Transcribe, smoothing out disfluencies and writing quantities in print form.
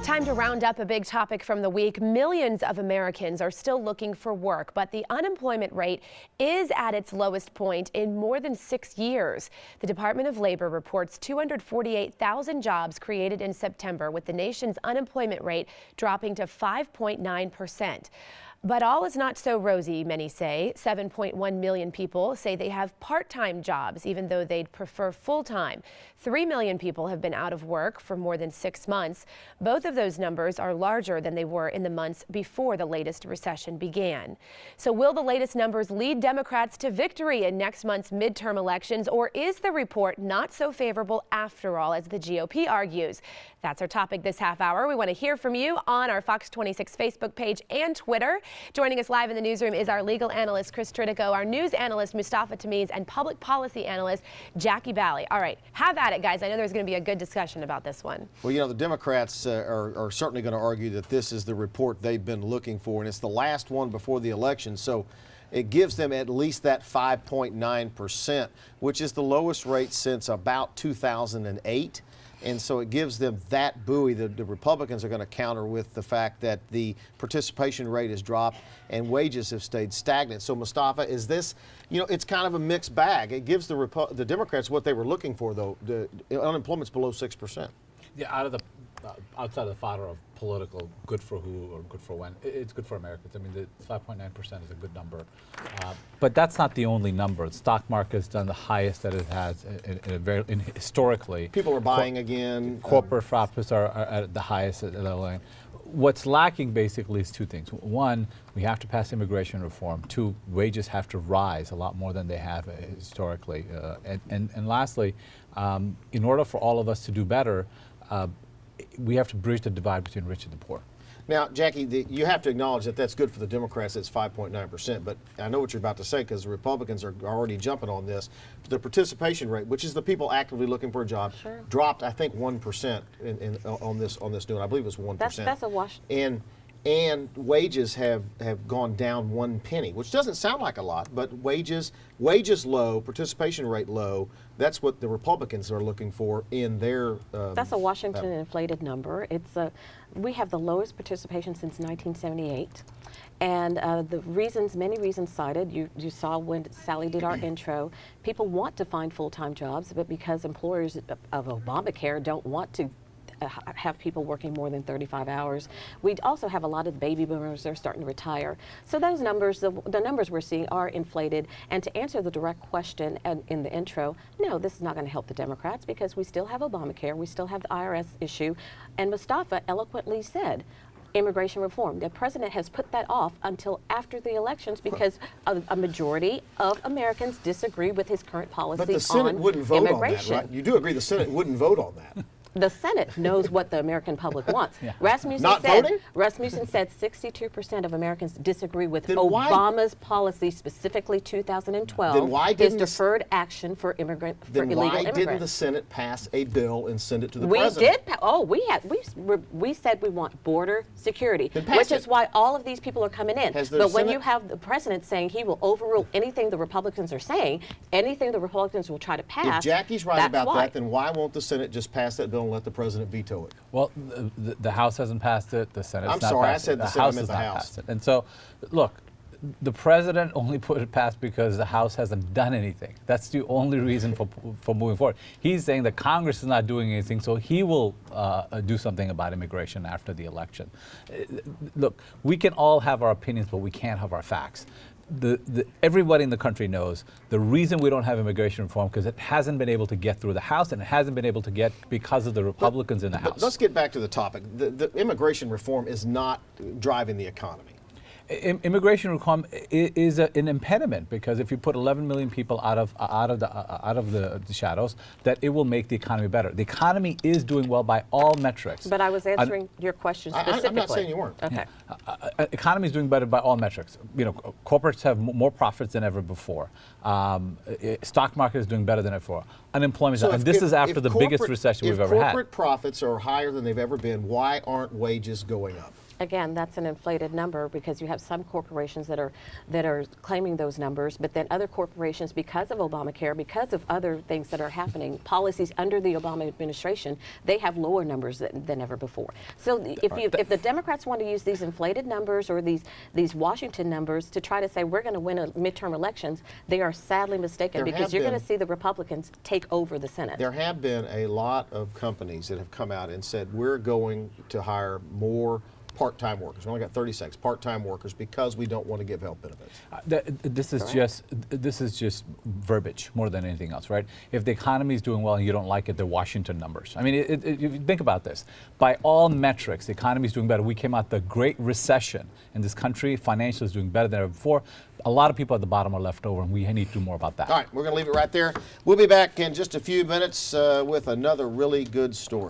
Time to round up a big topic from the week. Millions of Americans are still looking for work, but the unemployment rate is at its lowest point in more than 6 years. The Department of Labor reports 248,000 jobs created in September, with the nation's unemployment rate dropping to 5.9%. But all is not so rosy, many say. 7.1 million people say they have part-time jobs, even though they'd prefer full-time. 3 million people have been out of work for more than 6 months. Both of those numbers are larger than they were in the months before the latest recession began. So will the latest numbers lead Democrats to victory in next month's midterm elections, or is the report not so favorable after all, as the GOP argues? That's our topic this half hour. We want to hear from you on our Fox 26 Facebook page and Twitter. Joining us live in the newsroom is our legal analyst, Chris Tritico, our news analyst, Mustafa Tamiz, and public policy analyst, Jackie Bally. All right, have at it, guys. I know there's going to be a good discussion about this one. Well, you know, the Democrats are certainly going to argue that this is the report they've been looking for, and it's the last one before the election. So it gives them at least that 5.9%, which is the lowest rate since about 2008. And so it gives them that buoy. The Republicans are going to counter with the fact that the participation rate has dropped and wages have stayed stagnant. So, Mustafa, is this, you know, it's kind of a mixed bag. It gives the Democrats what they were looking for, though. The unemployment's below 6%. Yeah, outside of the fodder of political good for who or good for when, it's good for Americans. I mean, the 5.9% is a good number. But that's not the only number. The stock market has done the highest that it has historically. People are buying again. Corporate profits are at the highest at the line. What's lacking basically is two things. One, we have to pass immigration reform. Two, wages have to rise a lot more than they have historically. And lastly, in order for all of us to do better, we have to bridge the divide between rich and the poor. Now, Jackie, you have to acknowledge that that's good for the Democrats. It's 5.9%. But I know what you're about to say, because the Republicans are already jumping on this. The participation rate, which is the people actively looking for a job, dropped, I think, 1% on this new one. I believe it was 1%. That's a wash. And wages have gone down 1 penny, which doesn't sound like a lot, but wages low, participation rate low. That's what the Republicans are looking for in their. That's a Washington inflated number. It's we have the lowest participation since 1978, and the reasons, many reasons cited. You saw when Sally did our intro. People want to find full-time jobs, but because employers of Obamacare don't want to have people working more than 35 hours. We also have a lot of baby boomers that are starting to retire. So those numbers, the numbers we're seeing are inflated. And to answer the direct question in the intro, no, this is not going to help the Democrats, because we still have Obamacare, we still have the IRS issue. And Mustafa eloquently said, immigration reform. The president has put that off until after the elections because a majority of Americans disagree with his current policy on immigration. But the Senate wouldn't vote on that, right? You do agree the Senate wouldn't vote on that. The Senate knows what the American public wants. Yeah. Rasmussen said 62% of Americans disagree with Obama's policy, specifically 2012. Then why didn't his deferred action for illegal immigrants? Why didn't the Senate pass a bill and send it to the president? President? We said we want border security, which is why all of these people are coming in. But when you have the president saying he will overrule anything the Republicans are saying, anything the Republicans will try to pass. If Jackie's right about that, then why won't the Senate just pass that bill and let the president veto it? Well, the House hasn't passed it. The Senate's not passed it. I'm sorry, I said the Senate meant the House. House. And so, look, the president only put it past because the House hasn't done anything. That's the only reason for moving forward. He's saying that Congress is not doing anything, so he will do something about immigration after the election. Look, we can all have our opinions, but we can't have our facts. Everybody in the country knows the reason we don't have immigration reform because it hasn't been able to get through the House, and it hasn't been able to get because of the Republicans in the House. Let's get back to the topic. The immigration reform is not driving the economy. Immigration reform is an impediment, because if you put 11 million people out of the shadows, that it will make the economy better. The economy is doing well by all metrics. But I was answering your question specifically. I'm not saying you weren't. Okay. Economy is doing better by all metrics. You know, corporates have more profits than ever before. Stock market is doing better than ever before. Unemployment, and this is after the biggest recession we've ever had. If corporate profits are higher than they've ever been, why aren't wages going up? again, that's an inflated number because you have some corporations that are claiming those numbers, but then other corporations, because of Obamacare, because of other things that are happening, policies under the Obama administration, they have lower numbers than ever before. So if the Democrats want to use these inflated numbers or these Washington numbers to try to say we're going to win a midterm elections, they are sadly mistaken, because you're going to see the Republicans take over the Senate. There have been a lot of companies that have come out and said we're going to hire more part-time workers. We only got 30 seconds. Part-time workers, because we don't want to give health benefits. This is just verbiage more than anything else, right? If the economy is doing well and you don't like it, they're Washington numbers. I mean, if you think about this, by all metrics, the economy is doing better. We came out the Great Recession, and this country financially is doing better than ever before. A lot of people at the bottom are left over, and we need to do more about that. All right, we're going to leave it right there. We'll be back in just a few minutes with another really good story.